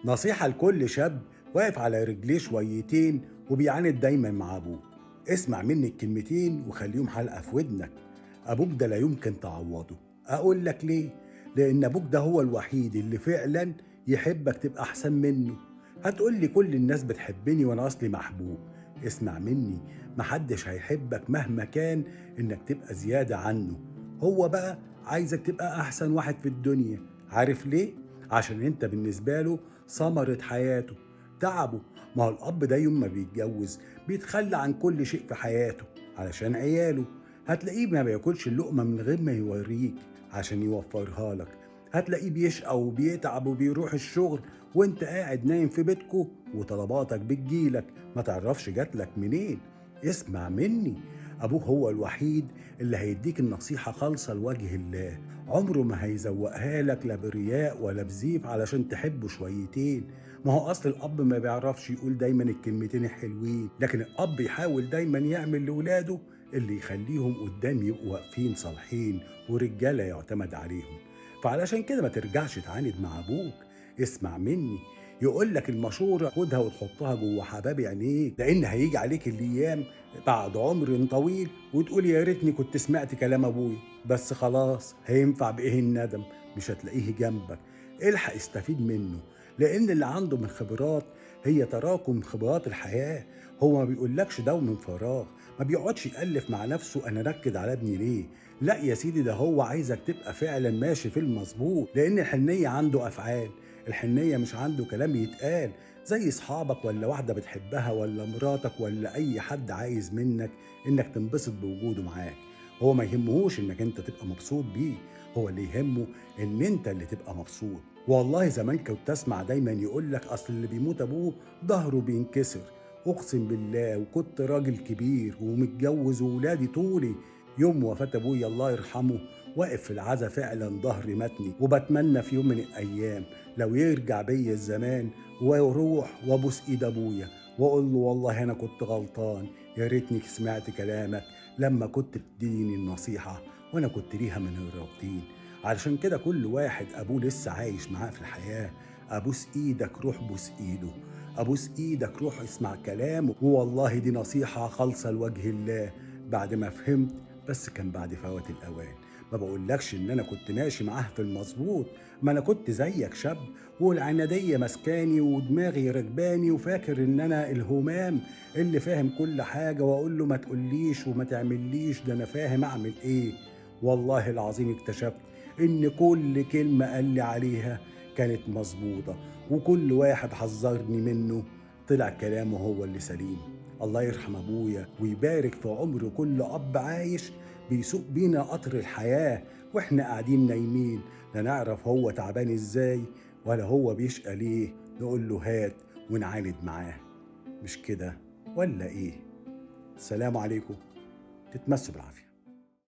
نصيحة لكل شاب واقف على رجليه شويتين وبيعاند دايما مع أبوه. اسمع مني الكلمتين وخليهم حلقة في ودنك. أبوك ده لا يمكن تعوضه. أقول لك ليه؟ لأن أبوك ده هو الوحيد اللي فعلا يحبك تبقى أحسن منه. هتقول لي كل الناس بتحبني وأنا أصلي محبوب. اسمع مني، محدش هيحبك مهما كان إنك تبقى زيادة عنه. هو بقى عايزك تبقى أحسن واحد في الدنيا. عارف ليه؟ عشان انت بالنسبة له ثمرة حياته، تعبه. ما هو الأب ده يوم ما بيتجوز بيتخلى عن كل شيء في حياته علشان عياله. هتلاقيه ما بياكلش اللقمة من غير ما يوريك عشان يوفرها لك. هتلاقيه بيشقى وبيتعب وبيروح الشغل وانت قاعد نايم في بيتكو وطلباتك بتجيلك ما تعرفش جاتلك منين. اسمع مني، أبوه هو الوحيد اللي هيديك النصيحة خالصة لوجه الله. عمره ما هيزوقها لك لا برياء ولا بزيف علشان تحبه شويتين. ما هو أصل الأب ما بيعرفش يقول دايما الكلمتين الحلوين، لكن الأب يحاول دايما يعمل لولاده اللي يخليهم قدام يبقوا واقفين صالحين ورجالة يعتمد عليهم. فعلشان كده ما ترجعش تعاند مع أبوك. اسمع مني، يقول لك المشورة خدها وتحطها جوه حباب عينيك، لأن هيجي عليك الأيام بعد عمر طويل وتقول يا ريتني كنت سمعت كلام أبوي. بس خلاص، هينفع بإيه الندم؟ مش هتلاقيه جنبك. الحق استفيد منه، لأن اللي عنده من خبرات هي تراكم خبرات الحياة. هو ما بيقولكش ده من فراغ، ما بيقعدش يألف مع نفسه أنا ركد على ابني ليه. لا يا سيدي، ده هو عايزك تبقى فعلا ماشي في المظبوط، لأن الحنية عنده أفعال. الحنية مش عنده كلام يتقال زي اصحابك ولا واحدة بتحبها ولا مراتك ولا اي حد عايز منك انك تنبسط بوجوده معاك. هو ما يهمهوش انك انت تبقى مبسوط بيه، هو اللي يهمه ان انت اللي تبقى مبسوط. والله زمان كنت اسمع دايما يقول لك اصل اللي بيموت ابوه ظهره بينكسر. اقسم بالله وكنت راجل كبير ومتجوز وولادي طولي. يوم وفاة ابويا الله يرحمه واقف في العزا فعلا ظهري متني، وبتمنى في يوم من الايام لو يرجع بيا الزمان واروح وابوس ايد ابويا واقول له والله انا كنت غلطان، يا ريتني سمعت كلامك لما كنت بتديني النصيحه وانا كنت ليها من الراضين. علشان كده كل واحد ابوه لسه عايش معاه في الحياه، ابوس ايدك روح بوس ايده، ابوس ايدك روح اسمع كلامه. والله دي نصيحه خالصه لوجه الله بعد ما فهمت، بس كان بعد فوات الاوان. ما بقولكش ان انا كنت ماشي معاه في المظبوط، ما انا كنت زيك شاب والعنادية مسكاني ودماغي ركباني وفاكر ان انا الهمام اللي فاهم كل حاجة، واقول له ما تقوليش وما تعمليش ده انا فاهم اعمل ايه. والله العظيم اكتشفت ان كل كلمة قال لي عليها كانت مظبوطة، وكل واحد حذرني منه طلع كلامه هو اللي سليم. الله يرحم ابويا ويبارك في عمر كل اب عايش بيسوق بينا قطر الحياة واحنا قاعدين نايمين، لا نعرف هو تعبان ازاي ولا هو بيشقى ليه. نقول له هات ونعاند معاه. مش كده ولا ايه؟ السلام عليكم، تتمسوا بالعافية.